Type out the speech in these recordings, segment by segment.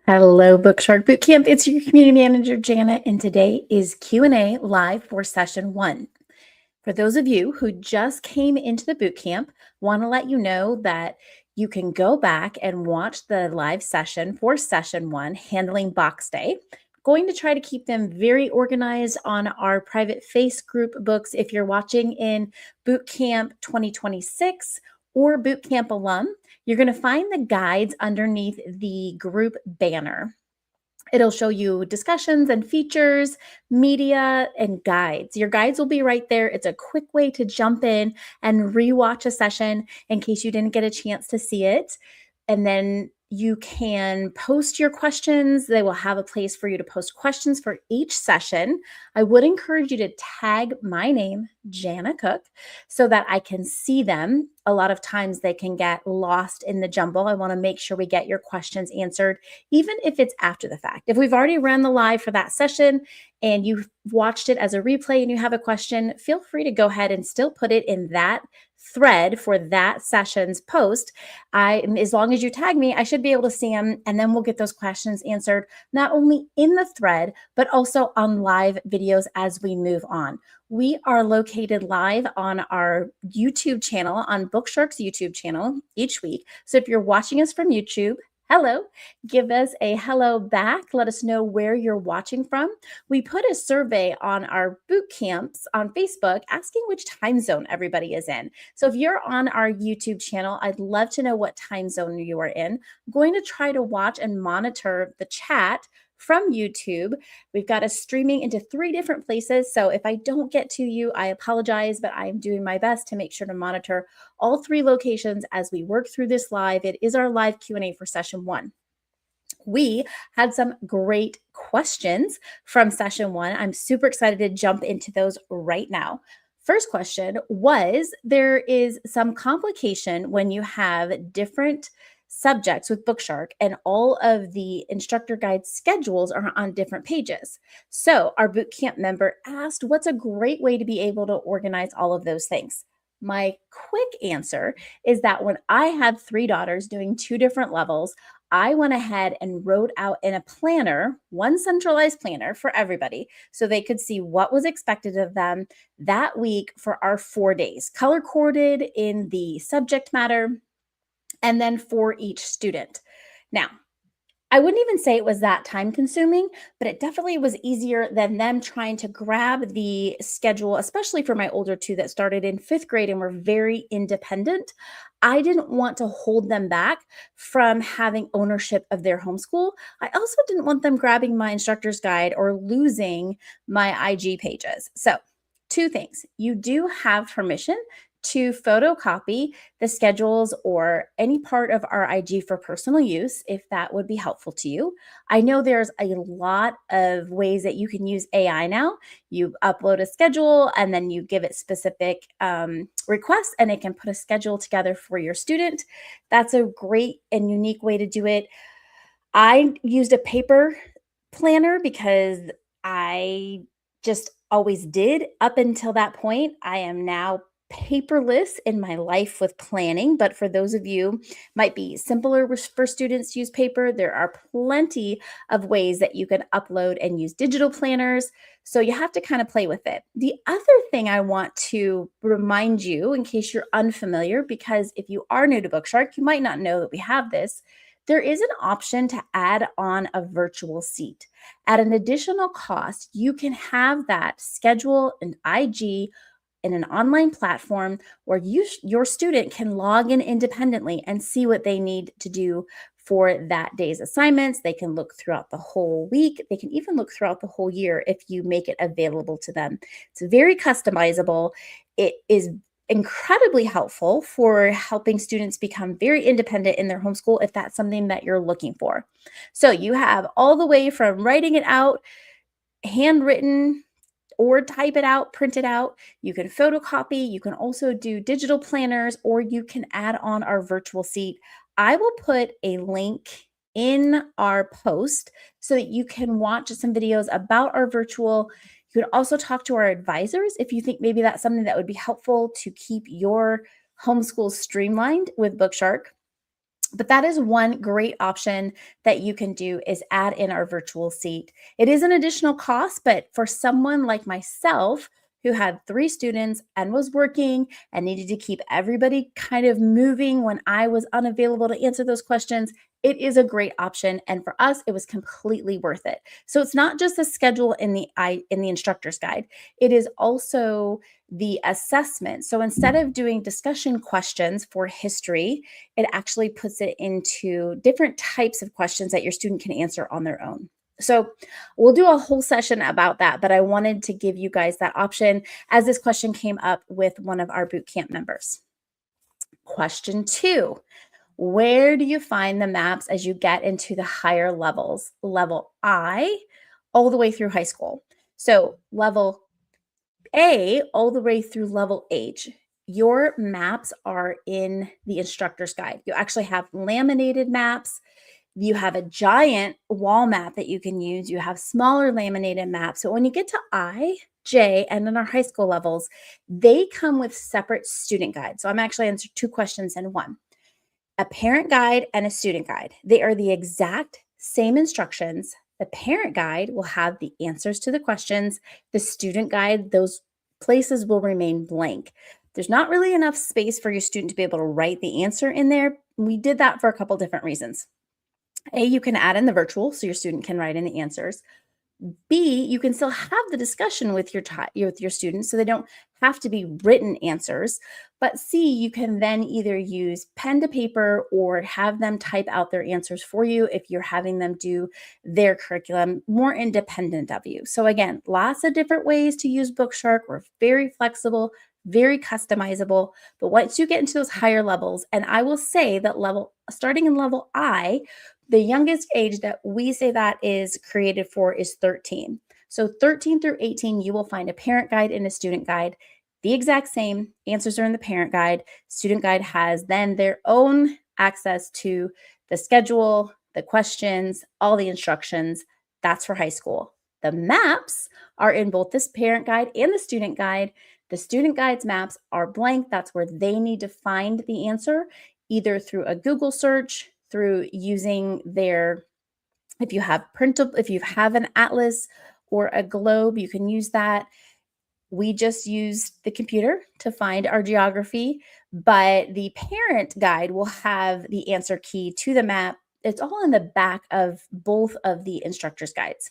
Hello, BookShark BootCamp. It's your community manager, Janet, and today is Q&A live for session 1. For those of you who just came into the bootcamp, want to let you know that you can go back and watch the live session for session 1, handling box day. Going to try to keep them very organized on our private face group books. If you're watching in Bootcamp 2026 or Bootcamp alum, you're going to find the guides underneath the group banner. It'll show you discussions and features, media, and guides. Your guides will be right there. It's a quick way to jump in and rewatch a session in case you didn't get a chance to see it. And then you can post your questions. They will have a place for you to post questions for each session. I would encourage you to tag my name, Jana Cook, so that I can see them. A lot of times they can get lost in the jumble. I want to make sure we get your questions answered, even if it's after the fact. If we've already ran the live for that session and you've watched it as a replay and you have a question, feel free to go ahead and still put it in that thread for that session's post. As long as you tag me, I should be able to see them, and then we'll get those questions answered, not only in the thread, but also on live videos as we move on. We are located live on our YouTube channel, on BookShark's YouTube channel each week. So if you're watching us from YouTube, hello, give us a hello back. Let us know where you're watching from. We put a survey on our boot camps on Facebook asking which time zone everybody is in. So if you're on our YouTube channel, I'd love to know what time zone you are in. I'm going to try to watch and monitor the chat from YouTube. We've got us streaming into 3 different places. So if I don't get to you, I apologize, but I'm doing my best to make sure to monitor all 3 locations as we work through this live. It is our live Q&A for session 1. We had some great questions from session 1. I'm super excited to jump into those right now. First question was, there is some complication when you have different subjects with BookShark and all of the instructor guide schedules are on different pages. So our bootcamp member asked, what's a great way to be able to organize all of those things? My quick answer is that when I had 3 daughters doing 2 different levels, I went ahead and wrote out in a planner, one centralized planner for everybody, so they could see what was expected of them that week for our 4 days, color coded in the subject matter, and then for each student. Now, I wouldn't even say it was that time consuming, but it definitely was easier than them trying to grab the schedule, especially for my older 2 that started in 5th grade and were very independent. I didn't want to hold them back from having ownership of their homeschool. I also didn't want them grabbing my instructor's guide or losing my IG pages. So, 2 things. You do have permission to photocopy the schedules or any part of our IG for personal use, if that would be helpful to you. I know there's a lot of ways that you can use AI now. You upload a schedule and then you give it specific requests and it can put a schedule together for your student. That's a great and unique way to do it. I used a paper planner because I just always did up until that point. I am now paperless in my life with planning, but for those of you might be simpler for students to use paper. There are plenty of ways that you can upload and use digital planners. So you have to kind of play with it. The other thing I want to remind you, in case you're unfamiliar, because if you are new to BookShark, you might not know that we have this. There is an option to add on a virtual seat. At an additional cost, you can have that schedule and IG in an online platform where your student can log in independently and see what they need to do for that day's assignments. They can look throughout the whole week. They can even look throughout the whole year if you make it available to them. It's very customizable. It is incredibly helpful for helping students become very independent in their homeschool if that's something that you're looking for. So you have all the way from writing it out, handwritten, or type it out, print it out. You can photocopy. You can also do digital planners, or you can add on our virtual seat. I will put a link in our post so that you can watch some videos about our virtual. You can also talk to our advisors if you think maybe that's something that would be helpful to keep your homeschool streamlined with BookShark. But that is one great option that you can do, is add in our virtual seat. It is an additional cost, but for someone like myself who had 3 students and was working and needed to keep everybody kind of moving when I was unavailable to answer those questions, it is a great option. And for us, it was completely worth it. So it's not just the schedule in the instructor's guide. It is also the assessment. So instead of doing discussion questions for history, it actually puts it into different types of questions that your student can answer on their own. So we'll do a whole session about that, but I wanted to give you guys that option as this question came up with one of our bootcamp members. Question 2, where do you find the maps as you get into the higher levels? Level I, all the way through high school. So level A all the way through level H, your maps are in the instructor's guide. You actually have laminated maps. You have a giant wall map that you can use. You have smaller laminated maps. So when you get to I, J, and then our high school levels, they come with separate student guides. So I'm actually answering 2 questions in one. A parent guide and a student guide. They are the exact same instructions. The parent guide will have the answers to the questions. The student guide, those places will remain blank. There's not really enough space for your student to be able to write the answer in there. We did that for a couple different reasons. A, you can add in the virtual so your student can write in the answers. B, you can still have the discussion with your students so they don't have to be written answers. But C, you can then either use pen to paper or have them type out their answers for you if you're having them do their curriculum more independent of you. So again, lots of different ways to use BookShark. We're very flexible, very customizable. But once you get into those higher levels, and I will say that starting in level I, the youngest age that we say that is created for is 13. So 13 through 18, you will find a parent guide and a student guide. The exact same answers are in the parent guide. Student guide has then their own access to the schedule, the questions, all the instructions. That's for high school. The maps are in both this parent guide and the student guide. The student guide's maps are blank. That's where they need to find the answer, either through a Google search, through using if you have an atlas or a globe, you can use that. We just used the computer to find our geography, but the parent guide will have the answer key to the map. It's all in the back of both of the instructor's guides.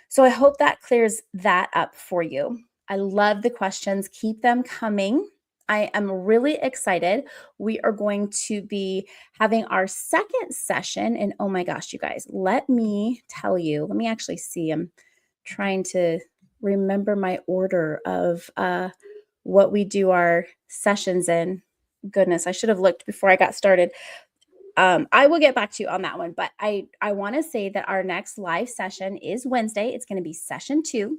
So I hope that clears that up for you. I love the questions. Keep them coming. I am really excited. We are going to be having our second session. And oh my gosh, you guys, let me tell you, let me actually see. I'm trying to remember my order of what we do our sessions in. Goodness, I should have looked before I got started. I will get back to you on that one, but I want to say that our next live session is Wednesday. It's going to be session 2.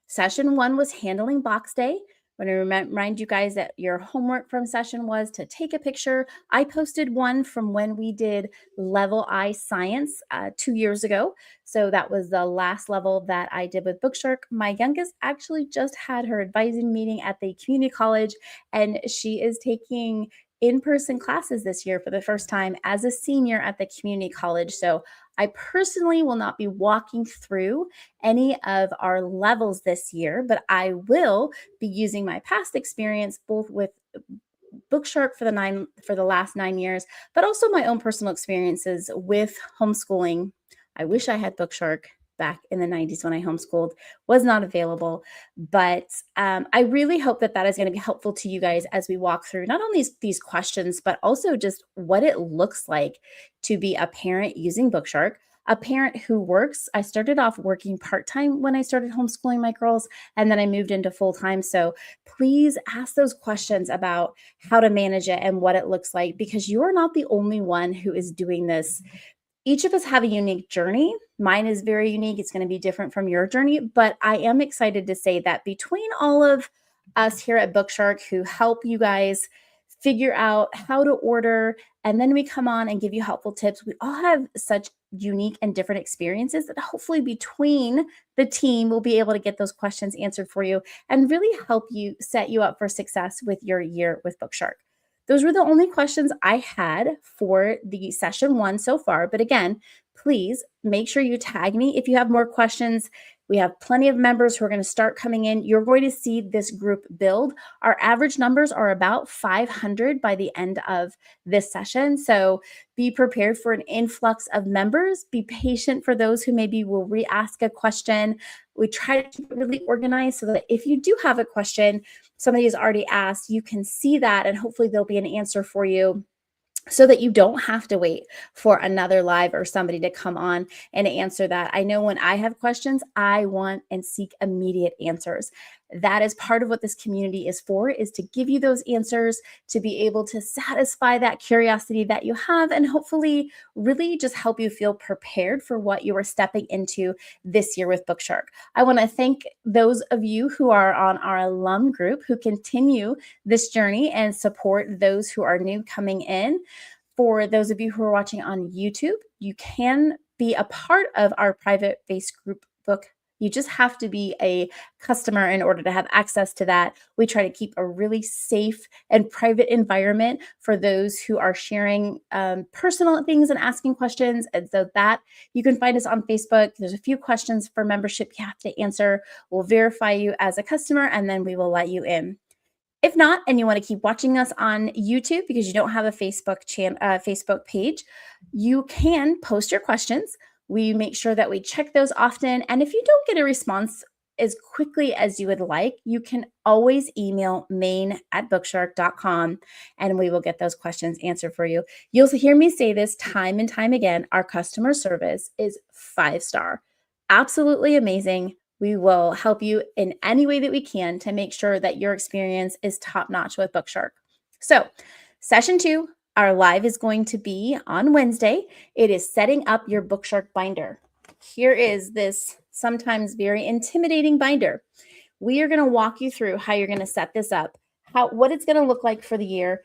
Session 1 was handling box day. I want to remind you guys that your homework from session was to take a picture. I posted one from when we did level I science 2 years ago. So that was the last level that I did with BookShark. My youngest actually just had her advising meeting at the community college, and she is taking in-person classes this year for the first time as a senior at the community college. So I personally will not be walking through any of our levels this year, but I will be using my past experience both with BookShark for the last 9 years, but also my own personal experiences with homeschooling. I wish I had BookShark back in the 90s when I homeschooled, was not available. But I really hope that is going to be helpful to you guys as we walk through not only these questions, but also just what it looks like to be a parent using BookShark, a parent who works. I started off working part-time when I started homeschooling my girls, and then I moved into full-time. So please ask those questions about how to manage it and what it looks like, because you are not the only one who is doing this. Each of us have a unique journey. Mine is very unique. It's going to be different from your journey, but I am excited to say that between all of us here at BookShark who help you guys figure out how to order, and then we come on and give you helpful tips, we all have such unique and different experiences that hopefully between the team we'll be able to get those questions answered for you and really help you set you up for success with your year with BookShark. those were the only questions I had for the session 1 so far. But again, please make sure you tag me if you have more questions. We have plenty of members who are going to start coming in. You're going to see this group build. Our average numbers are about 500 by the end of this session. So be prepared for an influx of members. Be patient for those who maybe will re-ask a question. We try to keep it really organized so that if you do have a question somebody has already asked, you can see that and hopefully there'll be an answer for you so that you don't have to wait for another live or somebody to come on and answer that. I know when I have questions, I want and seek immediate answers. That is part of what this community is for, is to give you those answers, to be able to satisfy that curiosity that you have, and hopefully really just help you feel prepared for what you are stepping into this year with BookShark. I want to thank those of you who are on our alum group who continue this journey and support those who are new coming in. For those of you who are watching on YouTube, you can be a part of our private Facebook book. You just have to be a customer in order to have access to that. We try to keep a really safe and private environment for those who are sharing personal things and asking questions. And so that you can find us on Facebook. There's a few questions for membership you have to answer. We'll verify you as a customer, and then we will let you in. If not, and you want to keep watching us on YouTube because you don't have a Facebook page, you can post your questions. We make sure that we check those often. And if you don't get a response as quickly as you would like, you can always email main@bookshark.com and we will get those questions answered for you. You'll hear me say this time and time again. Our customer service is 5-star. Absolutely amazing. We will help you in any way that we can to make sure that your experience is top-notch with BookShark. So, session 2, our live is going to be on Wednesday. It is setting up your BookShark binder. Here is this sometimes very intimidating binder. We are going to walk you through how you're going to set this up, what it's going to look like for the year,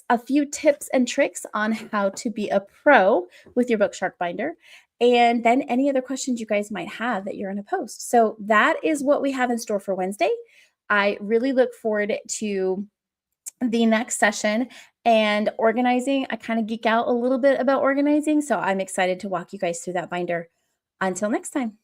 a few tips and tricks on how to be a pro with your BookShark binder, and then any other questions you guys might have that you're going to post. So that is what we have in store for Wednesday. I really look forward to the next session and organizing. I kind of geek out a little bit about organizing, so I'm excited to walk you guys through that binder. Until next time.